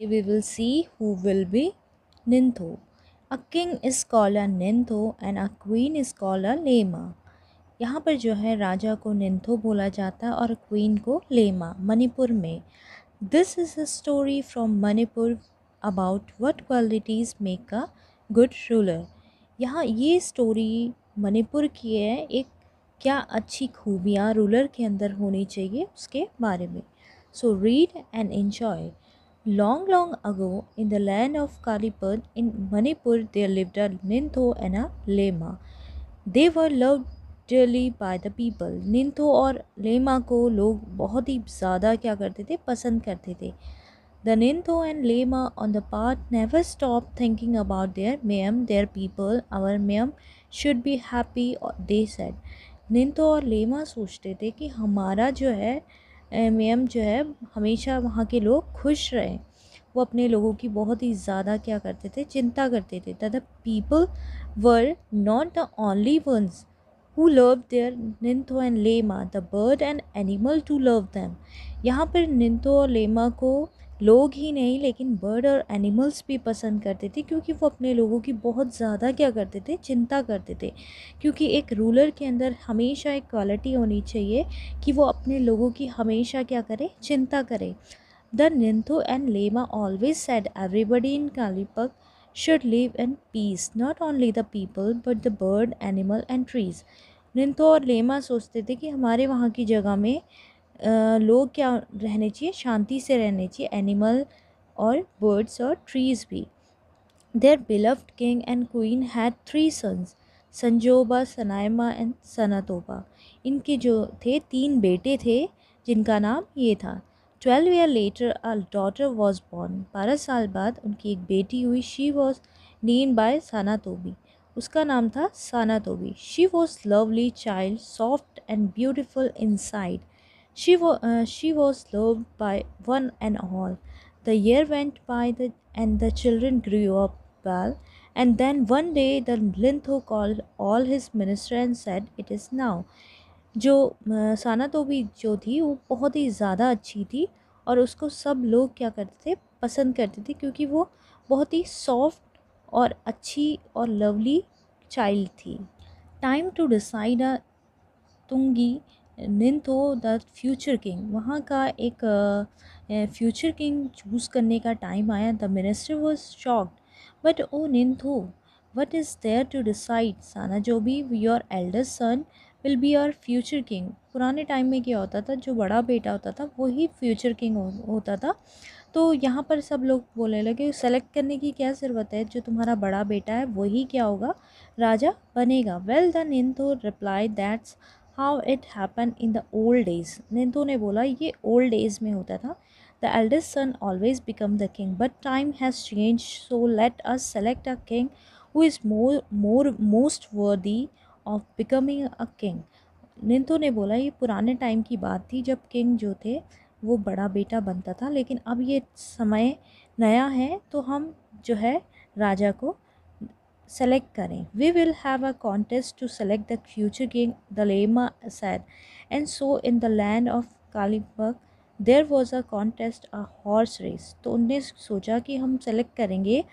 We will see who will be Nintho. A king is called a Nintho and a queen is called a Lema. यहाँ पर जो है राजा को निंथो बोला जाता है और क्वीन को लेमा मणिपुर में. This is a story from Manipur about what qualities make a good ruler. यहाँ ये स्टोरी मणिपुर की है, एक क्या अच्छी खूबियाँ रूलर के अंदर होनी चाहिए उसके बारे में. So read and enjoy. Long, long ago, in the land of Kalipad in Manipur, there lived a Nintho and a Lema. They were loved dearly by the people. निंथो और लेमा को लोग बहुत ही ज़्यादा क्या करते थे, पसंद करते थे. The Nintho and Lema on the part never stopped thinking about their mayam, their people. Our mayam should be happy, they said. निंथो और लेमा सोचते थे कि हमारा जो है mayam जो है हमेशा वहाँ के लोग खुश रहें. वो अपने लोगों की बहुत ही ज़्यादा क्या करते थे, चिंता करते थे. The people were not the only ones who loved their Ningthou and Leima, the bird and animal to love them. यहाँ पर निंथो और लेमा को लोग ही नहीं लेकिन बर्ड और एनिमल्स भी पसंद करते थे, क्योंकि वो अपने लोगों की बहुत ज़्यादा क्या करते थे, चिंता करते थे. क्योंकि एक रूलर के अंदर हमेशा एक क्वालिटी होनी चाहिए कि वो अपने लोगों की हमेशा क्या करे, चिंता करे. The Nintho and Lema always said everybody in Kalipak should live in peace, not only the people but the bird, animal and trees. निंथो और लेमा सोचते थे कि हमारे वहाँ की जगह में लोग क्या रहने चाहिए, शांति से रहने चाहिए, एनिमल और बर्ड्स और ट्रीज़ भी. Their beloved king and queen had three sons, Sanjaoba, Sanayaima and Sanatomba. इनके जो थे तीन बेटे थे जिनका नाम ये था. 12 years later a daughter was born. 12 साल बाद उनकी एक बेटी हुई. She was named by Sanatobi. उसका नाम था सानातोबी. She was lovely child, soft and beautiful inside. She was loved by one and all. The year went by and the children grew up well. And then one day the Lintho called all his minister and said, "It is now." जो सानातोबी जो थी वो बहुत ही ज़्यादा अच्छी थी और उसको सब लोग क्या करते थे, पसंद करते थे, क्योंकि वो बहुत ही सॉफ्ट और अच्छी और लवली चाइल्ड थी. Time to decide a Tunggi Ningthou the future king. वहाँ का एक फ्यूचर किंग चूज़ करने का टाइम आया. The minister was shocked. But O Ningthou, what is there to decide? Sana जो भी your eldest son will be your future king. पुराने टाइम में क्या होता था, जो बड़ा बेटा होता था वही फ्यूचर किंग होता था. तो यहाँ पर सब लोग बोलने लगे सेलेक्ट करने की क्या ज़रूरत है, जो तुम्हारा बड़ा बेटा है वही क्या होगा, राजा बनेगा. Well the Ningthou reply that's how it happen in the old days. Ningthou ने बोला ये ओल्ड डेज में होता था. The eldest son always become the king, but time has change, so let us select a king who is most worthy of becoming a king. Ningthou ने बोला ये पुराने टाइम की बात थी जब किंग जो थे वो बड़ा बेटा बनता था, लेकिन अब ये समय नया है तो हम जो है राजा को सेलेक्ट करें. We will have a contest to select the future king, the Leima said. And so in the land of Kangleipak there was a contest, a horse race. तो उनने सोचा कि हम सेलेक्ट करेंगे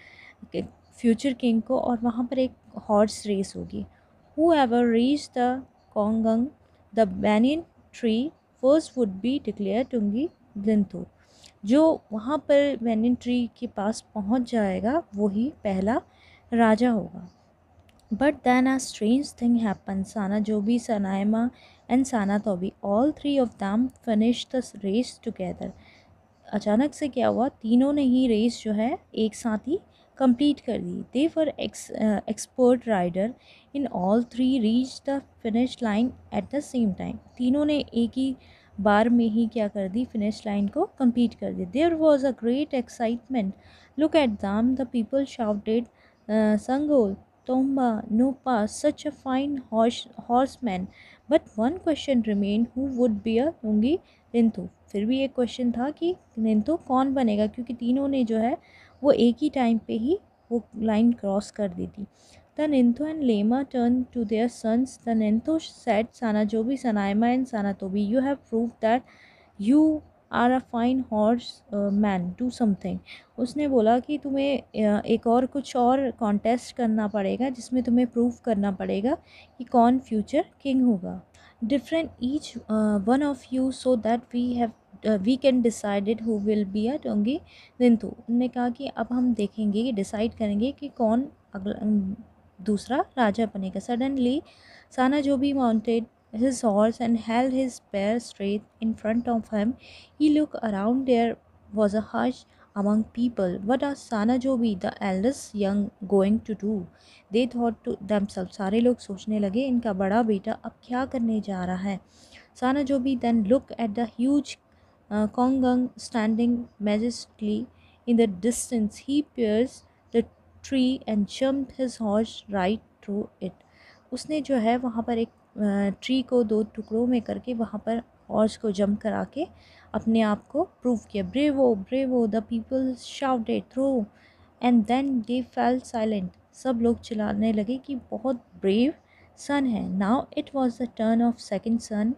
फ्यूचर किंग को और वहाँ पर एक हॉर्स रेस होगी. Whoever reached the Kongang, the banyan tree, first would be declared Tungi Linthu. जो वहाँ पर banyan ट्री के पास पहुँच जाएगा वही पहला राजा होगा. But then a strange thing happened. Sana Jobi, Sanaima and Sanatobi, all three of them finished the race together. अचानक से क्या हुआ, तीनों ने ही रेस जो है एक साथ ही कंप्लीट कर दी. They were expert rider in all three reach the finish line at the same time. तीनों ने एक ही बार में ही क्या कर दी, फिनिश लाइन को कंप्लीट कर दी. There was a great excitement. Look at them, the people shouted संगोल Tomba, Nupa, such a fine horseman. But one question remained, who would be a Tungi Nintu? फिर भी एक क्वेश्चन था कि निंथो कौन बनेगा, क्योंकि तीनों ने जो है वो एक ही टाइम पे ही वो लाइन क्रॉस कर दी थी. The Ningthou and Leima turn to their sons. The Ningthou said, Sana जो भी सनायमा एंड साना तो भी, you have prove that you are a fine horse man do something. उसने बोला कि तुम्हें एक और कुछ और कॉन्टेस्ट करना पड़ेगा जिसमें तुम्हें प्रूव करना पड़ेगा कि कौन फ्यूचर किंग होगा। Different each one of you so that we can decided who will be a Tunggi Ningthou. उन्होंने कहा कि अब हम देखेंगे, डिसाइड करेंगे कि कौन अगला दूसरा राजा बनेगा। सडनली साना जो भी mounted his horse and held his spear straight in front of him. He looked around. There was a hush among people. What are Sanajobi, the eldest young, going to do? They thought to themselves. सारे लोग सोचने लगे इनका बड़ा बेटा अब क्या करने जा रहा है। Sanajobi then looked at the huge Kongang standing majestically in the distance. He pierced the tree and jumped his horse right through it. उसने जो है वहाँ पर एक ट्री को दो टुकड़ों में करके वहाँ पर हॉर्स को जंप करा के अपने आप को प्रूव किया। Bravo bravo the people shouted through and then they fell silent. सब लोग चिल्लाने लगे कि बहुत ब्रेव सन है। Now it was the turn of second son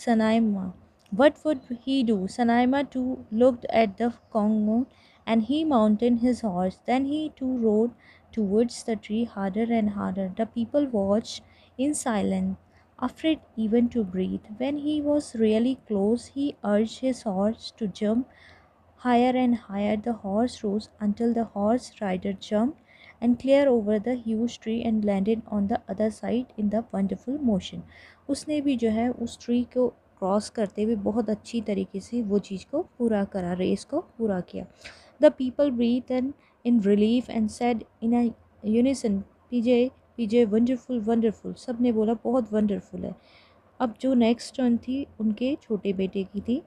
Sanaima. What would he do? Sanaima too looked at the Kongo and he mounted his horse. Then he too rode towards the tree harder and harder. The people watched in silence, afraid even to breathe. When he was really close, he urged his horse to jump higher and higher. The horse rose until the horse rider jumped and clear over the huge tree and landed on the other side in the wonderful motion. उसने भी जो है उस tree को cross करते हुए बहुत अच्छी तरीके से वो चीज़ को पूरा करा, रेस को पूरा किया। The people breathed in relief and said in a unison, PJ, PJ, wonderful, wonderful. सब ने बोला बहुत wonderful है। अब जो नेक्स्ट टर्न थी उनके छोटे बेटे की थी।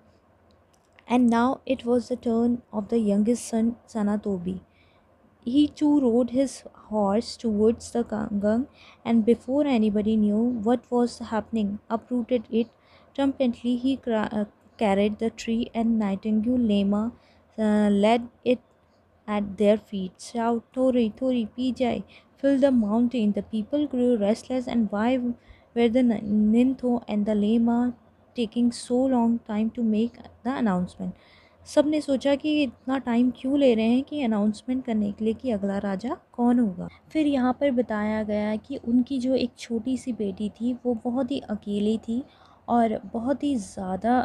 And now it was the turn of the youngest son, Sanatobi. He too rode his horse towards the Gangang, and before anybody knew what was happening, uprooted it. Triumphantly, he carried the tree, and Nightingale Lema led it at their feet. Shout, Tori, Tori, Pijai, fill the mountain. The people grew restless, and why were the Nintho and the Lema taking so long time to make the announcement? सब ने सोचा कि इतना time क्यों ले रहे हैं कि अनाउंसमेंट करने के लिए कि अगला राजा कौन होगा। फिर यहाँ पर बताया गया कि उनकी जो एक छोटी सी बेटी थी वो बहुत ही अकेली थी और बहुत ही ज़्यादा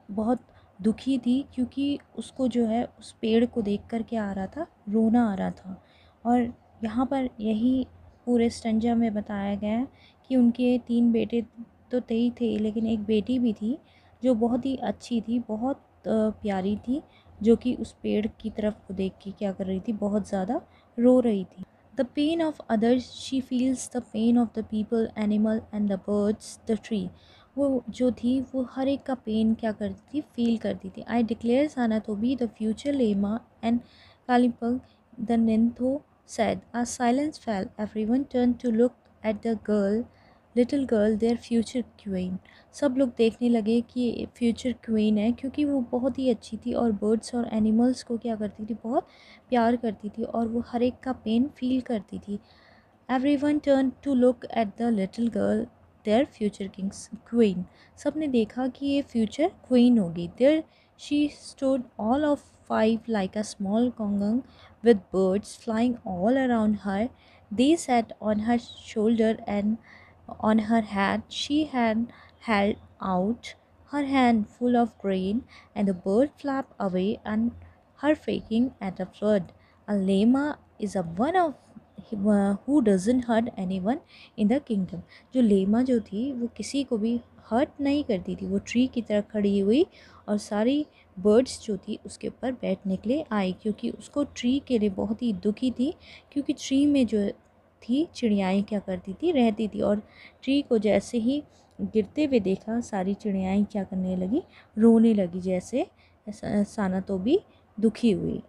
बहुत दुखी थी, क्योंकि उसको जो है उस पेड़ को देख कर के आ रहा था, रोना आ रहा था। और यहाँ पर यही पूरे स्टंजा में बताया गया है कि उनके 3 बेटे तो थे ही थे, लेकिन एक बेटी भी थी जो बहुत ही अच्छी थी, बहुत प्यारी थी, जो कि उस पेड़ की तरफ को देख के क्या कर रही थी, बहुत ज़्यादा रो रही थी। The pain of others she feels the pain of the people, animal and the birds, the tree. वो जो थी वो हर एक का पेन क्या करती थी, फील करती थी। I declare Sanatobi the future lema and Kalimpong the ningthou said. A silence fell. Everyone turned to look at the little girl, their future queen. सब लोग देखने लगे कि फ्यूचर क्वीन है, क्योंकि वो बहुत ही अच्छी थी और बर्ड्स और एनिमल्स को क्या करती थी, बहुत प्यार करती थी और वो हर एक का पेन फील करती थी। Everyone turn to look at the little girl, their future king's queen. सब ने देखा कि ये फ्यूचर क्वीन होगी। There she stood all of 5 like a small congang with birds flying all around her. They sat on her shoulder and on her head. She had held out her hand full of grain, and the bird flapped away and her faking at a flood. A lama is a one of who doesn't hurt anyone in the kingdom. जो lemma जो थी वो किसी को भी hurt नहीं करती थी। वो ट्री की तरह खड़ी हुई और सारी बर्ड्स जो थी उसके ऊपर बैठने के लिए आई, क्योंकि उसको ट्री के लिए बहुत ही दुखी थी, क्योंकि ट्री में जो थी चिड़ियाएँ क्या करती थी, रहती थी। और ट्री को जैसे ही गिरते हुए देखा, सारी चिड़ियाएँ क्या करने लगी, रोने लगी, जैसे साना तो भी दुखी हुई।